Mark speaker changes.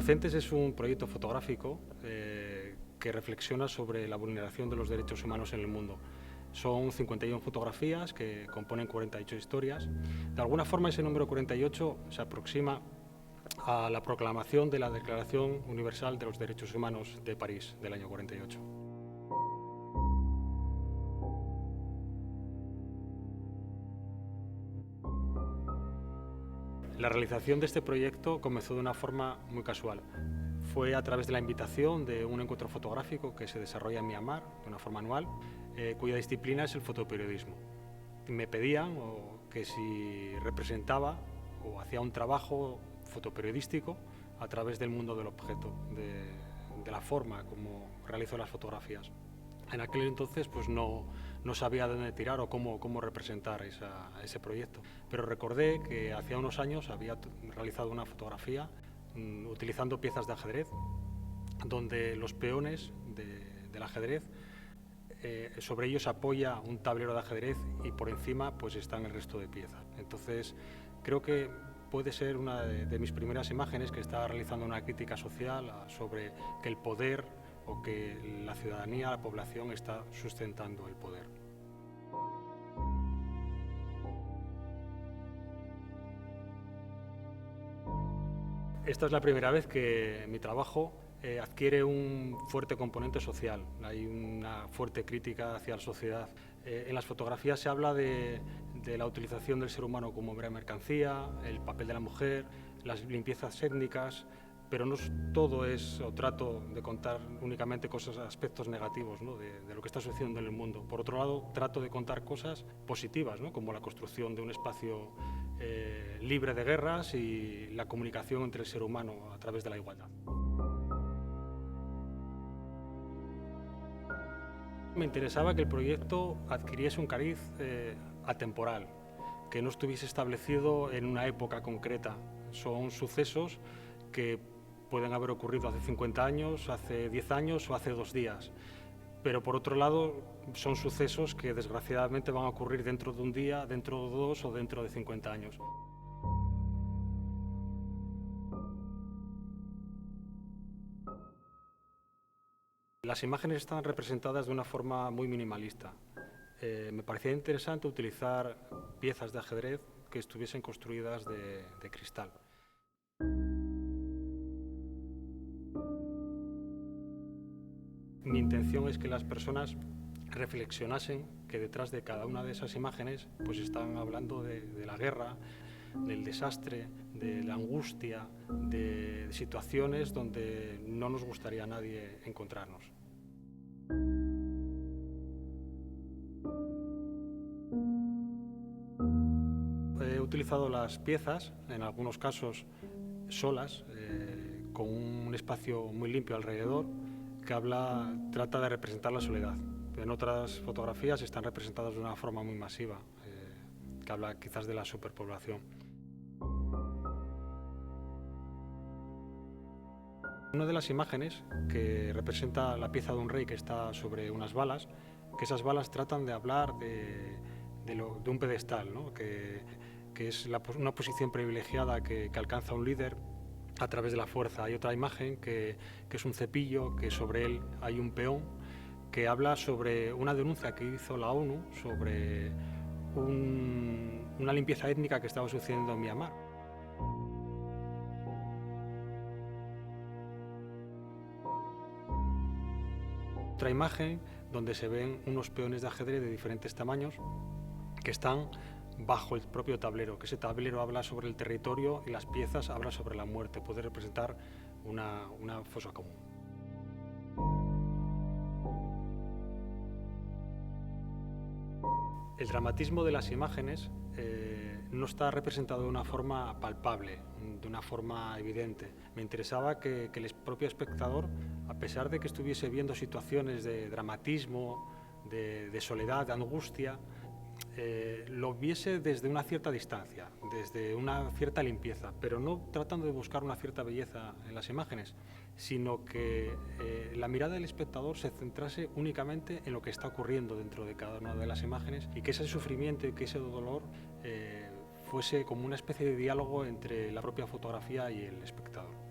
Speaker 1: Inocentes es un proyecto fotográfico que reflexiona sobre la vulneración de los derechos humanos en el mundo. Son 51 fotografías que componen 48 historias. De alguna forma ese número 48 se aproxima a la proclamación de la Declaración Universal de los Derechos Humanos de París del año 48. La realización de este proyecto comenzó de una forma muy casual. Fue a través de la invitación de un encuentro fotográfico que se desarrolla en Myanmar de una forma anual, cuya disciplina es el fotoperiodismo. Me pedían que si representaba o hacía un trabajo fotoperiodístico a través del mundo del objeto, de la forma como realizo las fotografías. En aquel entonces pues no sabía dónde tirar o cómo representar ese proyecto, pero recordé que hacía unos años había realizado una fotografía utilizando piezas de ajedrez, donde los peones del ajedrez, sobre ellos apoya un tablero de ajedrez y por encima pues están el resto de piezas. Entonces creo que puede ser una de mis primeras imágenes que está realizando una crítica social sobre que el poder o que la ciudadanía, la población está sustentando el poder. Esta es la primera vez que mi trabajo adquiere un fuerte componente social. Hay una fuerte crítica hacia la sociedad. En las fotografías se habla de la utilización del ser humano como mera mercancía, el papel de la mujer, las limpiezas étnicas, pero no todo es o trato de contar únicamente cosas, aspectos negativos, ¿no? de lo que está sucediendo en el mundo. Por otro lado, trato de contar cosas positivas, ¿no? Como la construcción de un espacio libre de guerras y la comunicación entre el ser humano a través de la igualdad. Me interesaba que el proyecto adquiriese un cariz atemporal, que no estuviese establecido en una época concreta. Son sucesos que pueden haber ocurrido hace 50 años, hace 10 años o hace 2 días. Pero por otro lado, son sucesos que desgraciadamente van a ocurrir dentro de un día, dentro de 2 o dentro de 50 años. Las imágenes están representadas de una forma muy minimalista. Me parecía interesante utilizar piezas de ajedrez que estuviesen construidas de cristal. Mi intención es que las personas reflexionasen que detrás de cada una de esas imágenes pues están hablando de la guerra, del desastre, de la angustia, de situaciones donde no nos gustaría a nadie encontrarnos. He utilizado las piezas, en algunos casos solas, con un espacio muy limpio alrededor, que trata de representar la soledad. En otras fotografías están representadas de una forma muy masiva, que habla quizás de la superpoblación. Una de las imágenes que representa la pieza de un rey que está sobre unas balas, que esas balas tratan de hablar de un pedestal, ¿no? que es una posición privilegiada que alcanza un líder a través de la fuerza. Hay otra imagen que es un cepillo, que sobre él hay un peón, que habla sobre una denuncia que hizo la ONU sobre una limpieza étnica que estaba sucediendo en Myanmar. Otra imagen donde se ven unos peones de ajedrez de diferentes tamaños que están bajo el propio tablero, que ese tablero habla sobre el territorio y las piezas hablan sobre la muerte, puede representar una fosa común. El dramatismo de las imágenes no está representado de una forma palpable, de una forma evidente. Me interesaba que el propio espectador, a pesar de que estuviese viendo situaciones de dramatismo, de soledad, de angustia, lo viese desde una cierta distancia, desde una cierta limpieza, pero no tratando de buscar una cierta belleza en las imágenes, sino que la mirada del espectador se centrase únicamente en lo que está ocurriendo dentro de cada una de las imágenes y que ese sufrimiento y que ese dolor fuese como una especie de diálogo entre la propia fotografía y el espectador.